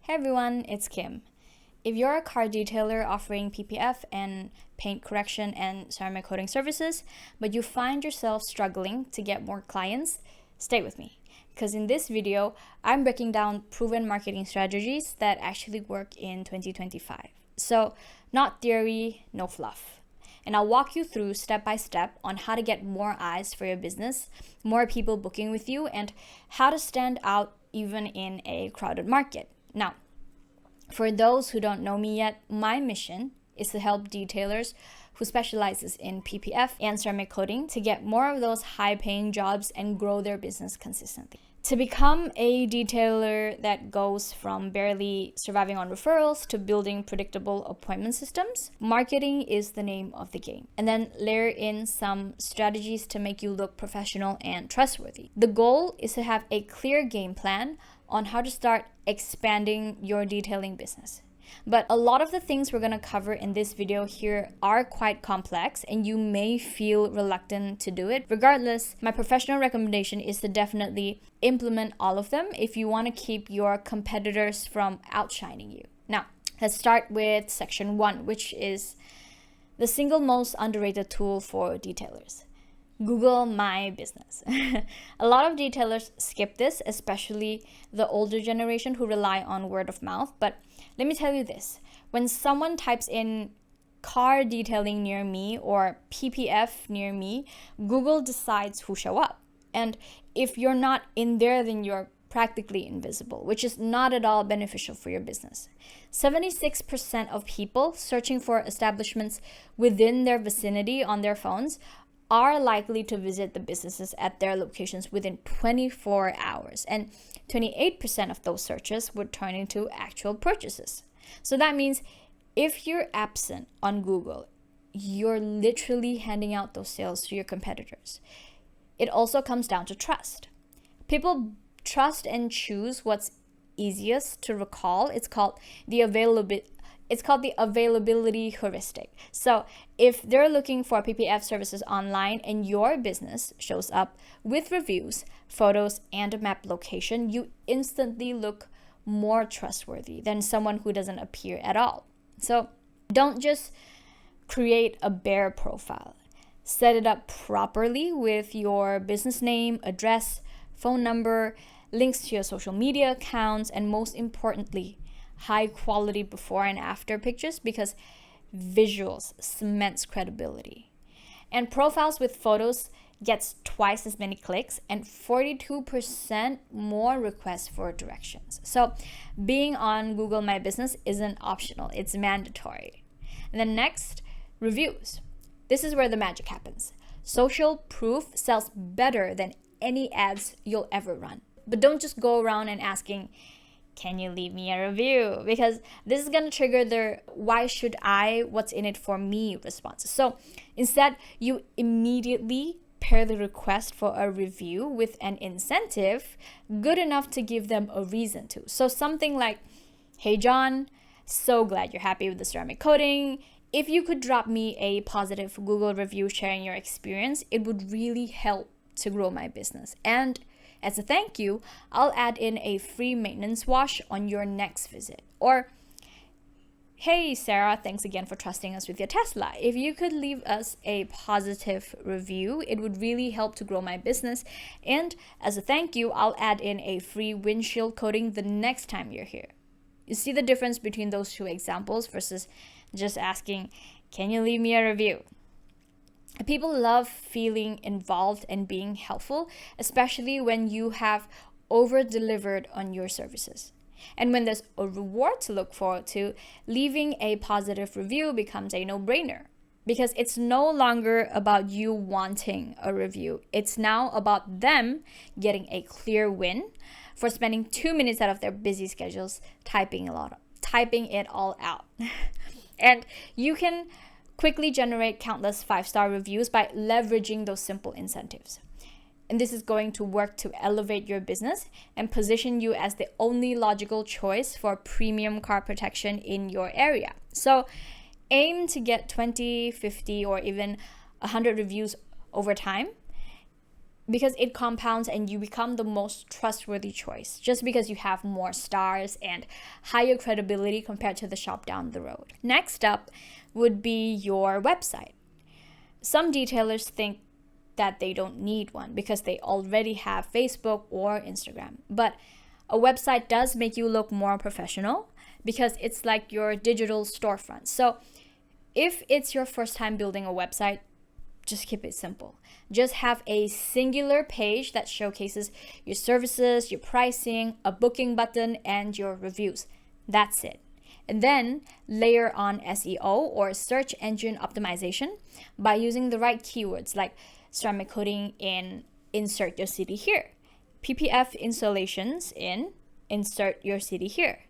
Hey everyone, it's Kim. If you're a car detailer offering PPF and paint correction and ceramic coating services, but you find yourself struggling to get more clients, stay with me. Because in this video, I'm breaking down proven marketing strategies that actually work in 2025. So, not theory, no fluff. And I'll walk you through step by step on how to get more eyes for your business, more people booking with you, and how to stand out even in a crowded market. Now, for those who don't know me yet, my mission is to help detailers who specializes in PPF and ceramic coating to get more of those high-paying jobs and grow their business consistently. To become a detailer that goes from barely surviving on referrals to building predictable appointment systems, marketing is the name of the game. And then layer in some strategies to make you look professional and trustworthy. The goal is to have a clear game plan on how to start expanding your detailing business. But a lot of the things we're going to cover in this video here are quite complex and you may feel reluctant to do it. Regardless, my professional recommendation is to definitely implement all of them if you want to keep your competitors from outshining you. Now, let's start with section 1, which is the single most underrated tool for detailers. Google My Business. A lot of detailers skip this, especially the older generation who rely on word of mouth. But let me tell you this, when someone types in car detailing near me or PPF near me, Google decides who show up. And if you're not in there, then you're practically invisible, which is not at all beneficial for your business. 76% of people searching for establishments within their vicinity on their phones are likely to visit the businesses at their locations within 24 hours. And 28% of those searches would turn into actual purchases. So that means if you're absent on Google, you're literally handing out those sales to your competitors. It also comes down to trust. People trust and choose what's easiest to recall. It's called the availability heuristic. So if they're looking for PPF services online and your business shows up with reviews, photos, and a map location, you instantly look more trustworthy than someone who doesn't appear at all. So don't just create a bare profile. Set it up properly with your business name, address, phone number, links to your social media accounts, and most importantly, high quality before and after pictures, because visuals cements credibility. And profiles with photos gets twice as many clicks and 42% more requests for directions. So being on Google My Business isn't optional, it's mandatory. And then next, reviews. This is where the magic happens. Social proof sells better than any ads you'll ever run. But don't just go around and asking, can you leave me a review? Because this is going to trigger their why should I, what's in it for me responses. So instead, you immediately pair the request for a review with an incentive good enough to give them a reason to. So something like, hey John, so glad you're happy with the ceramic coating. If you could drop me a positive Google review sharing your experience, it would really help to grow my business. And as a thank you, I'll add in a free maintenance wash on your next visit. Or, hey Sarah, thanks again for trusting us with your Tesla. If you could leave us a positive review, it would really help to grow my business. And as a thank you, I'll add in a free windshield coating the next time you're here. You see the difference between those two examples versus just asking, can you leave me a review? People love feeling involved and being helpful, especially when you have over-delivered on your services. And when there's a reward to look forward to, leaving a positive review becomes a no-brainer. Because it's no longer about you wanting a review. It's now about them getting a clear win for spending 2 minutes out of their busy schedules typing it all out. And you can quickly generate countless 5-star reviews by leveraging those simple incentives. And this is going to work to elevate your business and position you as the only logical choice for premium car protection in your area. So aim to get 20, 50, or even 100 reviews over time. because it compounds and you become the most trustworthy choice just because you have more stars and higher credibility compared to the shop down the road. Next up would be your website. Some retailers think that they don't need one because they already have Facebook or Instagram. But a website does make you look more professional because it's like your digital storefront. So if it's your first time building a website, just keep it simple. Just have a singular page that showcases your services, your pricing, a booking button, and your reviews. That's it. And then layer on SEO or search engine optimization by using the right keywords like ceramic coating in insert your city here, PPF installations in insert your city here.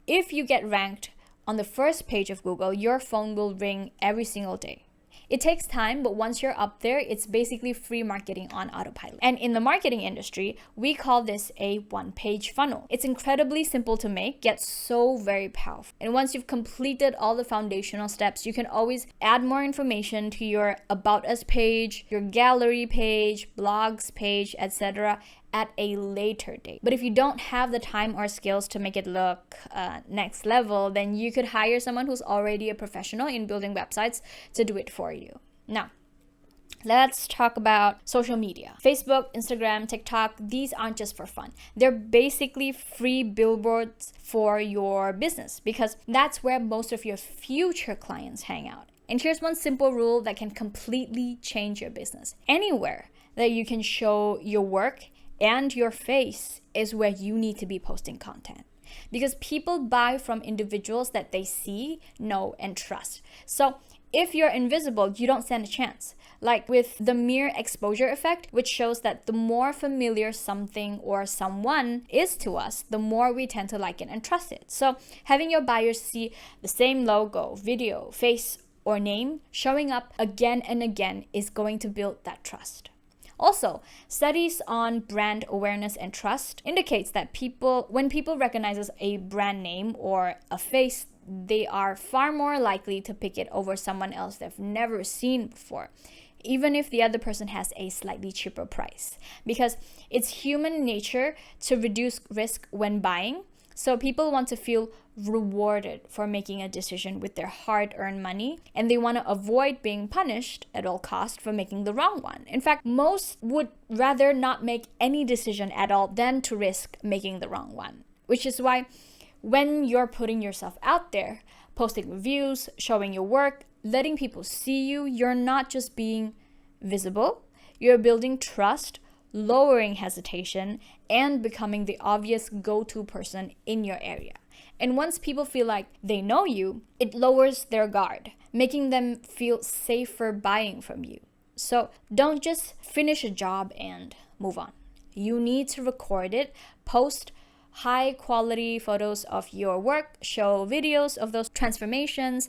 If you get ranked on the first page of Google, your phone will ring every single day. It takes time, but once you're up there, it's basically free marketing on autopilot. And in the marketing industry, we call this a one-page funnel. It's incredibly simple to make, yet so very powerful. And once you've completed all the foundational steps, you can always add more information to your About Us page, your gallery page, blogs page, etc. at a later date. But if you don't have the time or skills to make it look next level, then you could hire someone who's already a professional in building websites to do it for you. Now, let's talk about social media. Facebook, Instagram, TikTok, these aren't just for fun. They're basically free billboards for your business because that's where most of your future clients hang out. And here's one simple rule that can completely change your business. Anywhere that you can show your work and your face is where you need to be posting content because people buy from individuals that they see, know, and trust. So if you're invisible, you don't stand a chance. Like with the mere exposure effect, which shows that the more familiar something or someone is to us, the more we tend to like it and trust it. So having your buyers see the same logo, video, face, or name showing up again and again is going to build that trust. Also, studies on brand awareness and trust indicates that when people recognizes a brand name or a face, they are far more likely to pick it over someone else they've never seen before, even if the other person has a slightly cheaper price. Because it's human nature to reduce risk when buying. So people want to feel rewarded for making a decision with their hard-earned money, and they want to avoid being punished at all costs for making the wrong one. In fact, most would rather not make any decision at all than to risk making the wrong one, which is why when you're putting yourself out there, posting reviews, showing your work, letting people see you, you're not just being visible, you're building trust, lowering hesitation, and becoming the obvious go-to person in your area. And once people feel like they know you, it lowers their guard, making them feel safer buying from you. So don't just finish a job and move on. You need to record it, post high quality photos of your work, show videos of those transformations,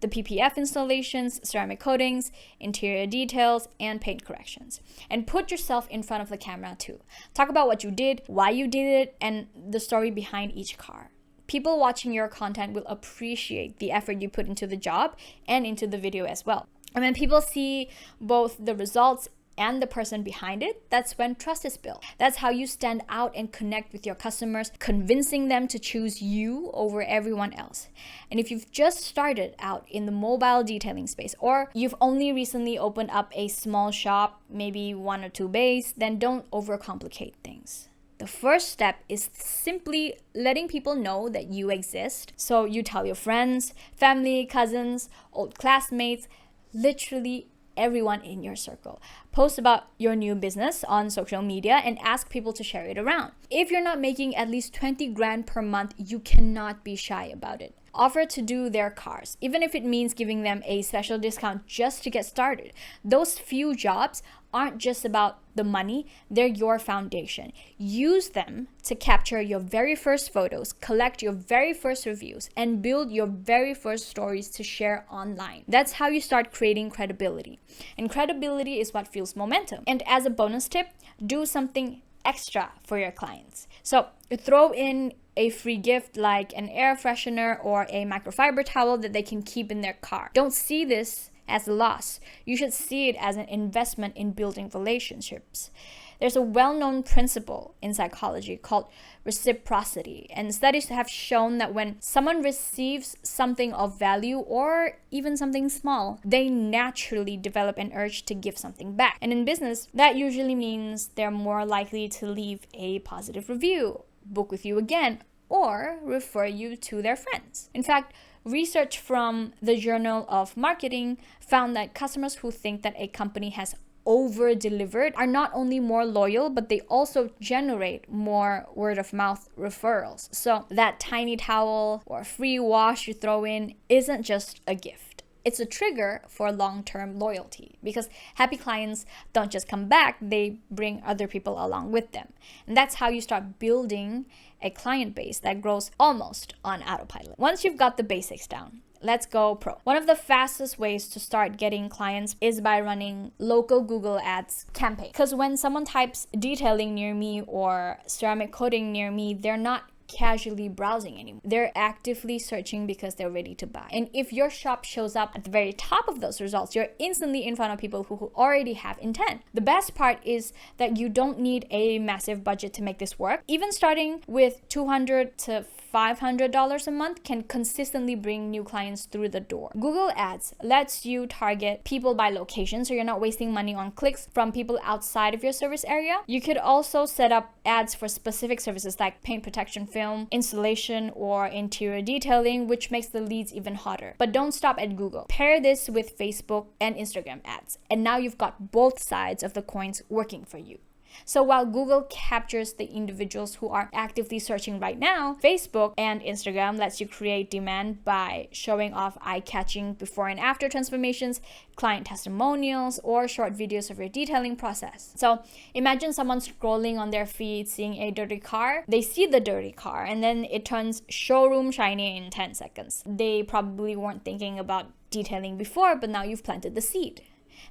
the PPF installations, ceramic coatings, interior details, and paint corrections. And put yourself in front of the camera too. Talk about what you did, why you did it, and the story behind each car. People watching your content will appreciate the effort you put into the job and into the video as well. And when people see both the results and the person behind it, that's when trust is built. That's how you stand out and connect with your customers, convincing them to choose you over everyone else. And if you've just started out in the mobile detailing space, or you've only recently opened up a small shop, maybe 1 or 2 bays, then don't overcomplicate things. The first step is simply letting people know that you exist. So you tell your friends, family, cousins, old classmates, literally everyone in your circle. Post about your new business on social media and ask people to share it around. If you're not making at least 20 grand per month, you cannot be shy about it. Offer to do their cars, even if it means giving them a special discount just to get started. Those few jobs aren't just about the money, they're your foundation. Use them to capture your very first photos, collect your very first reviews, and build your very first stories to share online. That's how you start creating credibility. And credibility is what fuels momentum. And as a bonus tip, do something extra for your clients. So throw in a free gift like an air freshener or a microfiber towel that they can keep in their car. Don't see this as a loss. You should see it as an investment in building relationships. There's a well-known principle in psychology called reciprocity, and studies have shown that when someone receives something of value or even something small, they naturally develop an urge to give something back. And in business, that usually means they're more likely to leave a positive review, book with you again, or refer you to their friends. In fact, research from the Journal of Marketing found that customers who think that a company has over-delivered are not only more loyal, but they also generate more word-of-mouth referrals. So that tiny towel or free wash you throw in isn't just a gift. It's a trigger for long-term loyalty, because happy clients don't just come back, they bring other people along with them. And that's how you start building a client base that grows almost on autopilot. Once you've got the basics down, let's go pro. One of the fastest ways to start getting clients is by running local Google Ads campaign. Because when someone types detailing near me or ceramic coating near me, they're not casually browsing anymore. They're actively searching because they're ready to buy. And if your shop shows up at the very top of those results, you're instantly in front of people who already have intent. The best part is that you don't need a massive budget to make this work. Even starting with $200 to $500 a month can consistently bring new clients through the door. Google Ads lets you target people by location, so you're not wasting money on clicks from people outside of your service area. You could also set up ads for specific services like paint protection film, installation, or interior detailing, which makes the leads even hotter. But don't stop at Google. Pair this with Facebook and Instagram ads, and now you've got both sides of the coins working for you. So while Google captures the individuals who are actively searching right now, Facebook and Instagram lets you create demand by showing off eye-catching before and after transformations, client testimonials, or short videos of your detailing process. So imagine someone scrolling on their feed, seeing a dirty car. They see the dirty car and then it turns showroom shiny in 10 seconds. They probably weren't thinking about detailing before, but now you've planted the seed.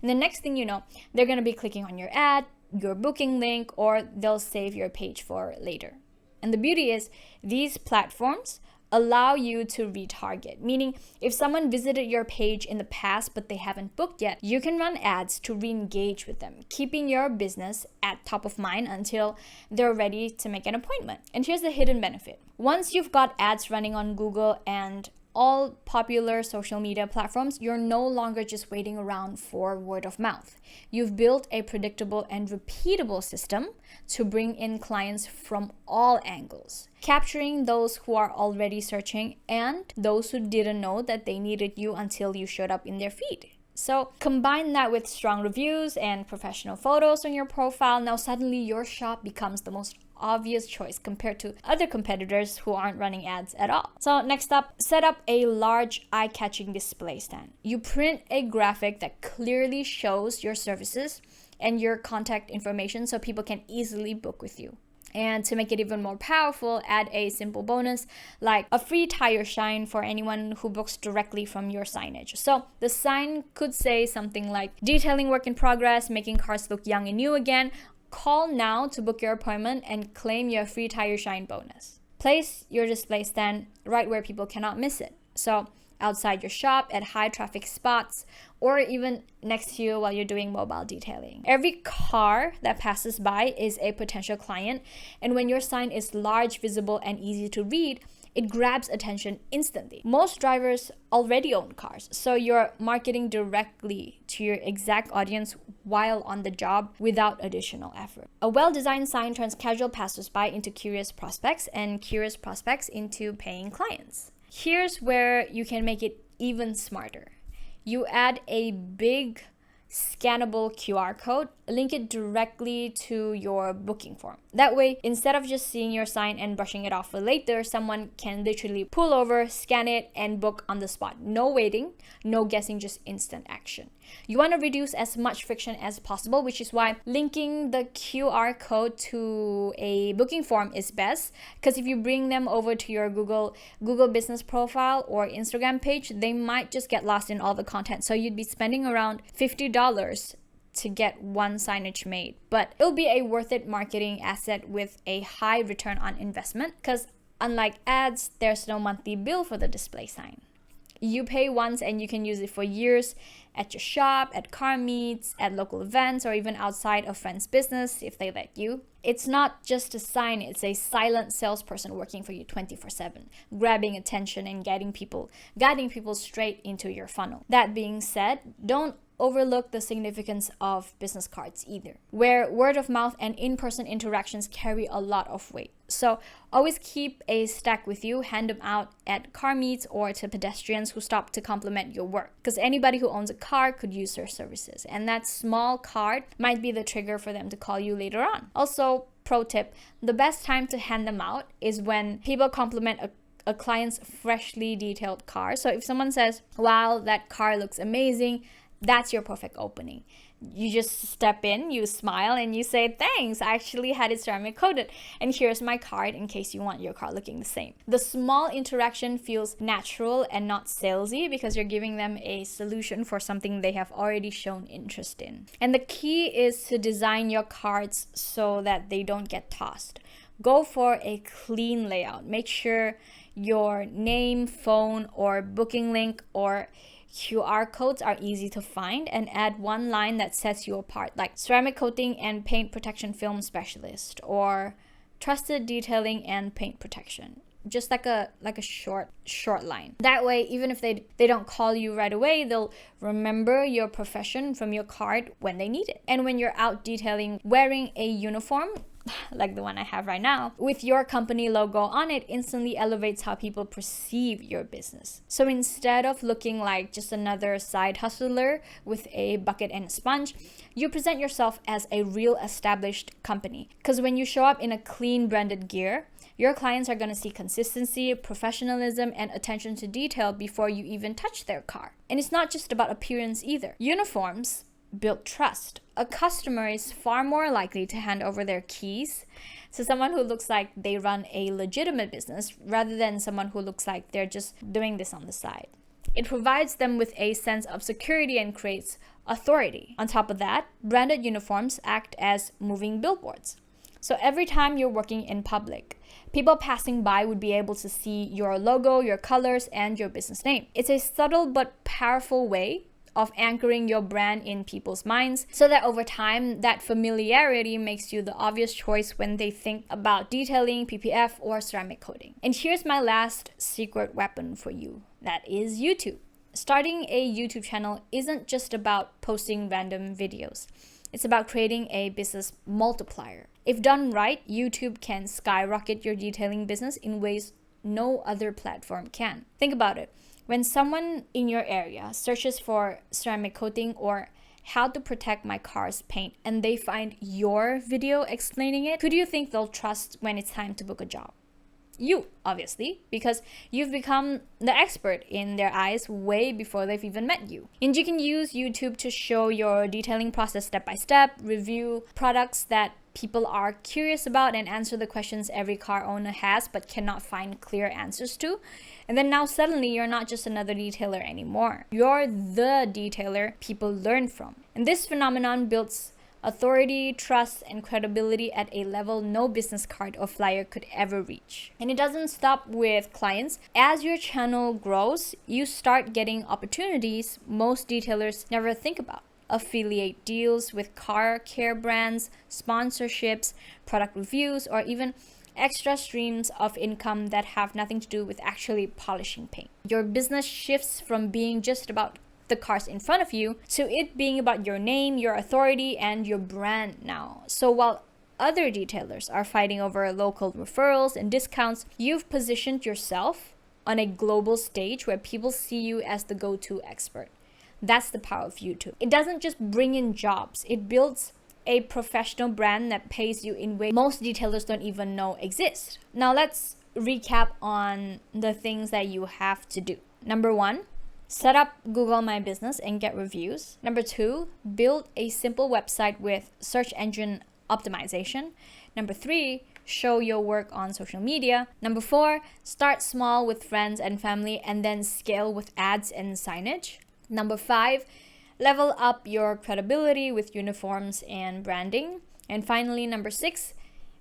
And the next thing you know, they're going to be clicking on your ad, your booking link, or they'll save your page for later. And the beauty is these platforms allow you to retarget, meaning if someone visited your page in the past but they haven't booked yet, you can run ads to re-engage with them, keeping your business at top of mind until they're ready to make an appointment. And here's the hidden benefit. Once you've got ads running on Google and all popular social media platforms, you're no longer just waiting around for word of mouth. You've built a predictable and repeatable system to bring in clients from all angles, capturing those who are already searching and those who didn't know that they needed you until you showed up in their feed. So combine that with strong reviews and professional photos on your profile. Now suddenly your shop becomes the most obvious choice compared to other competitors who aren't running ads at all. So next up, set up a large eye-catching display stand. You print a graphic that clearly shows your services and your contact information so people can easily book with you. And to make it even more powerful, add a simple bonus like a free tire shine for anyone who books directly from your signage. So the sign could say something like, detailing work in progress, making cars look young and new again. Call now to book your appointment and claim your free tire shine bonus. Place your display stand right where people cannot miss it. So outside your shop, at high traffic spots, or even next to you while you're doing mobile detailing. Every car that passes by is a potential client, and when your sign is large, visible, and easy to read, it grabs attention instantly. Most drivers already own cars, so you're marketing directly to your exact audience while on the job without additional effort. A well-designed sign turns casual passersby into curious prospects, and curious prospects into paying clients. Here's where you can make it even smarter. You add a big scannable QR code, link it directly to your booking form. That way, instead of just seeing your sign and brushing it off for later, someone can literally pull over, scan it, and book on the spot. No waiting, no guessing, just instant action. You want to reduce as much friction as possible, which is why linking the QR code to a booking form is best, because if you bring them over to your Google business profile or Instagram page, they might just get lost in all the content. So you'd be spending around $50 to get one signage made, but it'll be a worth it marketing asset with a high return on investment, because unlike ads, there's no monthly bill for the display sign. You pay once and you can use it for years at your shop, at car meets, at local events, or even outside of friends' business if they let you. It's not just a sign, it's a silent salesperson working for you 24/7, grabbing attention and guiding people straight into your funnel. That being said, don't overlook the significance of business cards either, where word of mouth and in-person interactions carry a lot of weight. So always keep a stack with you, hand them out at car meets or to pedestrians who stop to compliment your work, because anybody who owns a car could use their services, and that small card might be the trigger for them to call you later on. Also, pro tip, the best time to hand them out is when people compliment a client's freshly detailed car. So if someone says, wow, that car looks amazing, that's your perfect opening. You just step in, you smile, and you say, thanks, I actually had it ceramic coated, and here's my card in case you want your car looking the same. The small interaction feels natural and not salesy because you're giving them a solution for something they have already shown interest in. And the key is to design your cards so that they don't get tossed. Go for a clean layout. Make sure your name, phone, or booking link or QR codes are easy to find, and add one line that sets you apart, like ceramic coating and paint protection film specialist, or trusted detailing and paint protection. Just like a short line. That way, even if they don't call you right away, they'll remember your profession from your card when they need it. And when you're out detailing, wearing a uniform like the one I have right now, with your company logo on it, instantly elevates how people perceive your business. So instead of looking like just another side hustler with a bucket and a sponge, you present yourself as a real established company. Because when you show up in a clean branded gear, your clients are going to see consistency, professionalism, and attention to detail before you even touch their car. And it's not just about appearance either. Uniforms build trust. A customer is far more likely to hand over their keys to someone who looks like they run a legitimate business rather than someone who looks like they're just doing this on the side. It provides them with a sense of security and creates authority. On top of that, branded uniforms act as moving billboards. So every time you're working in public, people passing by would be able to see your logo, your colors, and your business name. It's a subtle but powerful way of anchoring your brand in people's minds, so that over time, that familiarity makes you the obvious choice when they think about detailing, PPF, or ceramic coating. And here's my last secret weapon for you. That is YouTube. Starting a YouTube channel isn't just about posting random videos. It's about creating a business multiplier. If done right, YouTube can skyrocket your detailing business in ways no other platform can. Think about it. When someone in your area searches for ceramic coating or how to protect my car's paint and they find your video explaining it, who do you think they'll trust when it's time to book a job? You, obviously, because you've become the expert in their eyes way before they've even met you. And you can use YouTube to show your detailing process step by step, review products that people are curious about, and answer the questions every car owner has but cannot find clear answers to. And then now suddenly you're not just another detailer anymore. You're the detailer people learn from. And this phenomenon builds authority, trust, and credibility at a level no business card or flyer could ever reach. And it doesn't stop with clients. As your channel grows, you start getting opportunities most detailers never think about. Affiliate deals with car care brands, sponsorships, product reviews, or even extra streams of income that have nothing to do with actually polishing paint. Your business shifts from being just about the cars in front of you to it being about your name, your authority, and your brand now. So while other detailers are fighting over local referrals and discounts, you've positioned yourself on a global stage where people see you as the go-to expert. That's the power of YouTube. It doesn't just bring in jobs, it builds a professional brand that pays you in ways most detailers don't even know exist. Now let's recap on the things that you have to do. Number 1, set up Google My Business and get reviews. Number 2, build a simple website with search engine optimization. Number 3, show your work on social media. Number 4, start small with friends and family and then scale with ads and signage. Number 5, level up your credibility with uniforms and branding. And finally, number 6,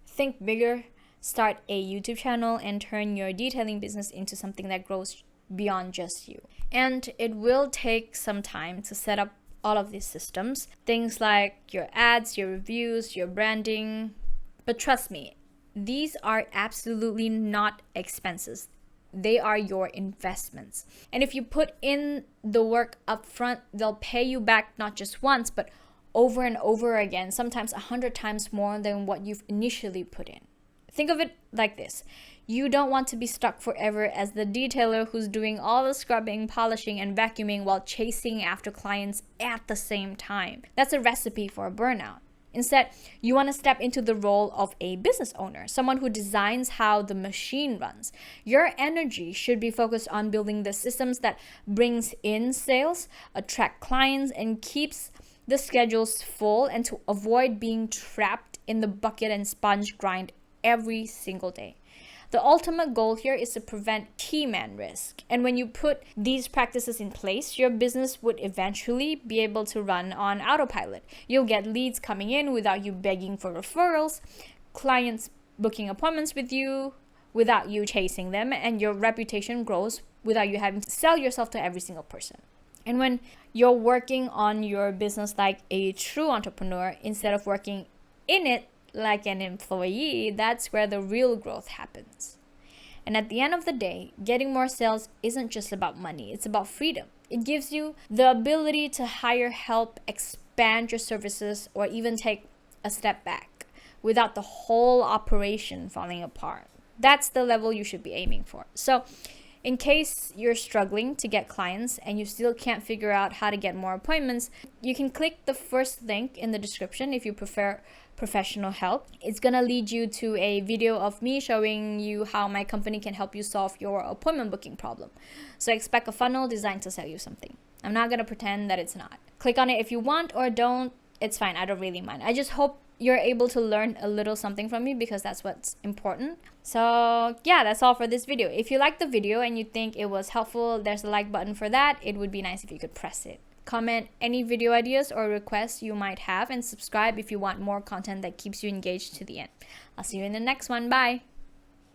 think bigger. Start a YouTube channel and turn your detailing business into something that grows beyond just you. And it will take some time to set up all of these systems, things like your ads, your reviews, your branding. But trust me, these are absolutely not expenses. They are your investments. And if you put in the work up front, they'll pay you back not just once, but over and over again, sometimes 100 times more than what you've initially put in. Think of it like this. You don't want to be stuck forever as the detailer who's doing all the scrubbing, polishing, and vacuuming while chasing after clients at the same time. That's a recipe for a burnout. Instead, you want to step into the role of a business owner, someone who designs how the machine runs. Your energy should be focused on building the systems that brings in sales, attract clients, and keeps the schedules full, and to avoid being trapped in the bucket and sponge grind every single day. The ultimate goal here is to prevent key man risk. And when you put these practices in place, your business would eventually be able to run on autopilot. You'll get leads coming in without you begging for referrals, clients booking appointments with you without you chasing them, and your reputation grows without you having to sell yourself to every single person. And when you're working on your business like a true entrepreneur instead of working in it like an employee, that's where the real growth happens. And at the end of the day, getting more sales isn't just about money, it's about freedom. It gives you the ability to hire help, expand your services, or even take a step back without the whole operation falling apart. That's the level you should be aiming for. So in case you're struggling to get clients and you still can't figure out how to get more appointments, you can click the first link in the description if you prefer professional help. It's gonna lead you to a video of me showing you how my company can help you solve your appointment booking problem. So expect a funnel designed to sell you something. I'm not gonna pretend that it's not. Click on it if you want, or don't. It's fine, I don't really mind. I just hope you're able to learn a little something from me, because that's what's important. So yeah, that's all for this video. If you liked the video and you think it was helpful, there's a like button for that. It would be nice if you could press it. Comment any video ideas or requests you might have, and subscribe if you want more content that keeps you engaged to the end. I'll see you in the next one. Bye.